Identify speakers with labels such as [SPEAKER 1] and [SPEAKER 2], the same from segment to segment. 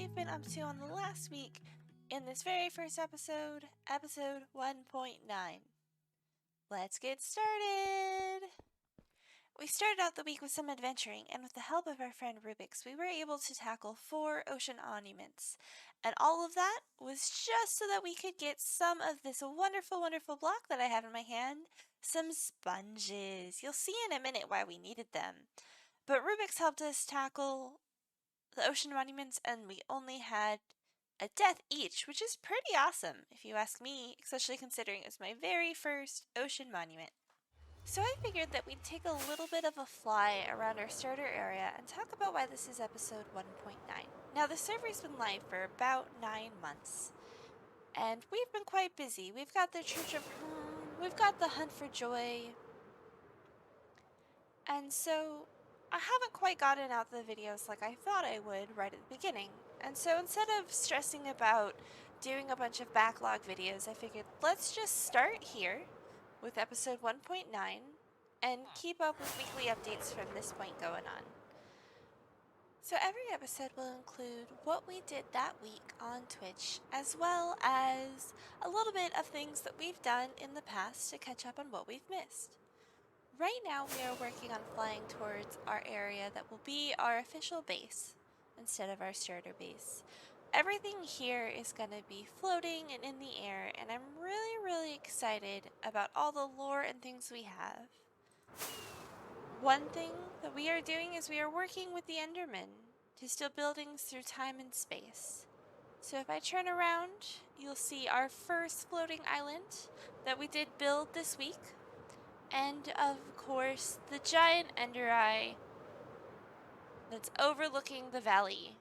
[SPEAKER 1] we've been up to on the last week in this very first episode, episode 1.9. Let's get started! We started out the week with some adventuring, and with the help of our friend Rubik's, we were able to tackle 4 ocean monuments. And all of that was just so that we could get some of this wonderful, wonderful block that I have in my hand, some sponges. You'll see in a minute why we needed them. But Rubik's helped us tackle the ocean monuments, and we only had a death each, which is pretty awesome, if you ask me, especially considering it was my very first ocean monument. So I figured that we'd take a little bit of a fly around our starter area and talk about why this is episode 1.9. Now, the server's been live for about 9 months, and we've been quite busy. We've got the Church of we've got the Hunt for Joy, and so I haven't quite gotten out the videos like I thought I would right at the beginning. And so instead of stressing about doing a bunch of backlog videos, I figured let's just start here with episode 1.9 and keep up with weekly updates from this point going on. So every episode will include what we did that week on Twitch, as well as a little bit of things that we've done in the past to catch up on what we've missed. Right now we are working on flying towards our area that will be our official base instead of our starter base. Everything here is going to be floating and in the air, and I'm really excited about all the lore and things we have. One thing that we are doing is we are working with the Endermen to steal buildings through time and space. So if I turn around, you'll see our first floating island that we did build this week. And of course, the giant ender eye that's overlooking the valley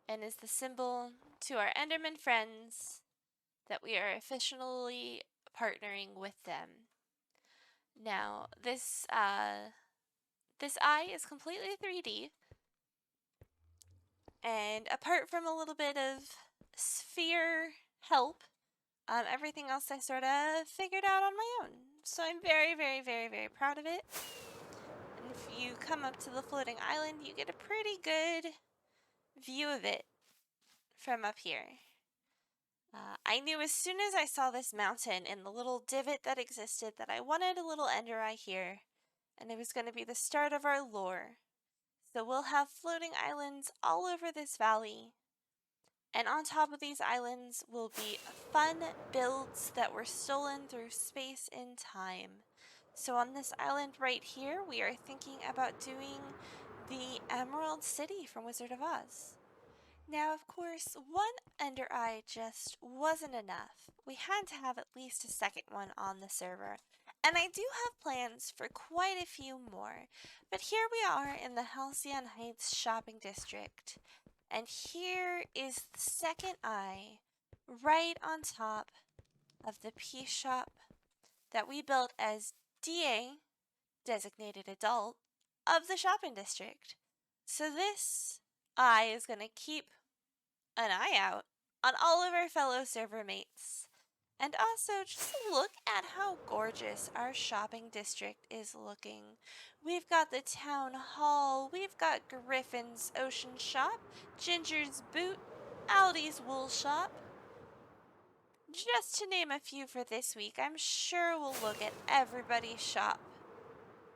[SPEAKER 1] and is the symbol to our Enderman friends that we are officially partnering with them. Now, this eye is completely 3D, and apart from a little bit of sphere help, everything else I sort of figured out on my own. So I'm very proud of it. And if you come up to the floating island, you get a pretty good view of it from up here. I knew as soon as I saw this mountain and the little divot that existed that I wanted a little ender eye here, and it was going to be the start of our lore. So we'll have floating islands all over this valley, and on top of these islands will be fun builds that were stolen through space and time. So on this island right here, we are thinking about doing the Emerald City from Wizard of Oz. Now, of course, one ender eye just wasn't enough. We had to have at least a second one on the server. And I do have plans for quite a few more. But here we are in the Halcyon Heights shopping district. And here is the second eye right on top of the Peace Shop that we built as DA, designated adult, of the shopping district. So this eye is going to keep an eye out on all of our fellow server mates. And also, just look at how gorgeous our shopping district is looking. We've got the town hall, we've got Griffin's Ocean Shop, Ginger's Boot, Aldi's Wool Shop. Just to name a few for this week, I'm sure we'll look at everybody's shop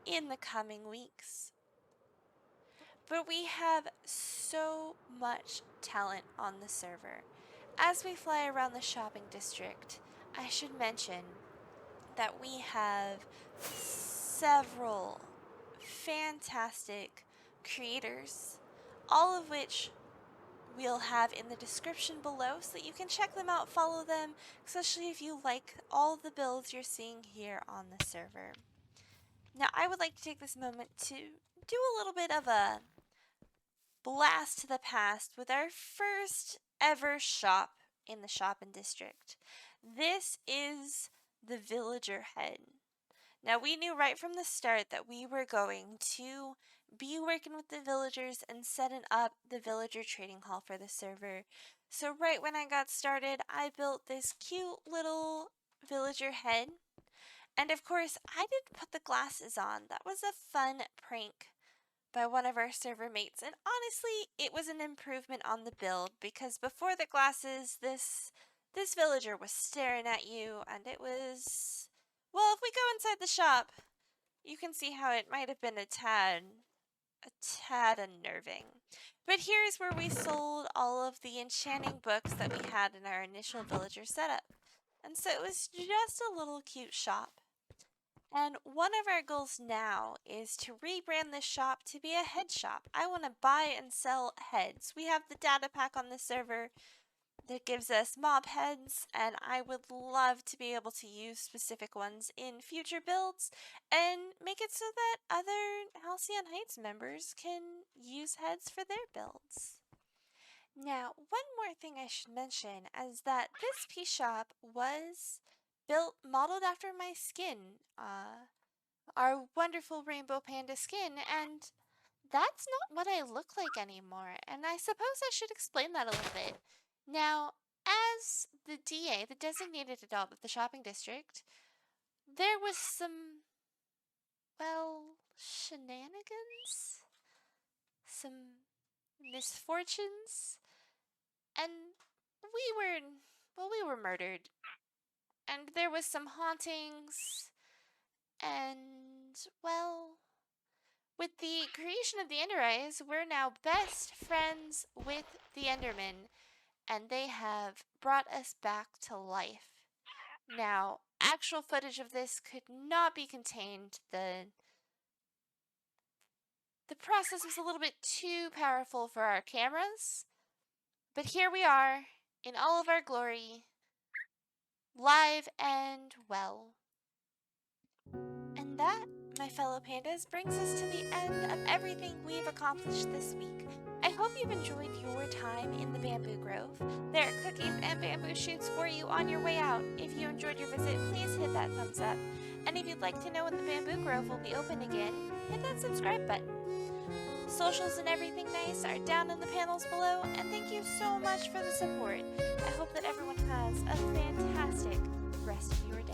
[SPEAKER 1] in the coming weeks. But we have so much talent on the server. As we fly around the shopping district, I should mention that we have several fantastic creators, all of which we'll have in the description below so that you can check them out, follow them, especially if you like all the builds you're seeing here on the server. Now, I would like to take this moment to do a little bit of a blast to the past with our first ever shop in the shopping district. This is the Villager Head. Now, we knew right from the start that we were going to be working with the villagers and setting up the villager trading hall for the server. So right when I got started, I built this cute little villager head. And of course, I didn't put the glasses on. That was a fun prank by one of our server mates, and honestly, it was an improvement on the build because before the glasses, this villager was staring at you, and it was, well, if we go inside the shop, you can see how it might have been a tad unnerving. But here's where we sold all of the enchanting books that we had in our initial villager setup. And so it was just a little cute shop. And one of our goals now is to rebrand this shop to be a head shop. I want to buy and sell heads. We have the data pack on the server that gives us mob heads, and I would love to be able to use specific ones in future builds and make it so that other Halcyon Heights members can use heads for their builds. Now, one more thing I should mention is that this piece shop was modeled after my skin, our wonderful rainbow panda skin, and that's not what I look like anymore, and I suppose I should explain that a little bit. Now, as the DA, the designated adult of the shopping district, there was some, well, shenanigans, some misfortunes, and we were murdered, and there was some hauntings, and, well, with the creation of the Ender Eyes, we're now best friends with the Endermen, and they have brought us back to life. Now, actual footage of this could not be contained. The process was a little bit too powerful for our cameras, but here we are in all of our glory, live and well. And that, my fellow pandas, brings us to the end of everything we've accomplished this week. I hope you've enjoyed your time in the Bamboo Grove. There are cookies and bamboo shoots for you on your way out. If you enjoyed your visit, please hit that thumbs up. And if you'd like to know when the Bamboo Grove will be open again, hit that subscribe button. Socials and everything nice are down in the panels below, and thank you so much for the support. I hope that everyone has a fantastic rest of your day.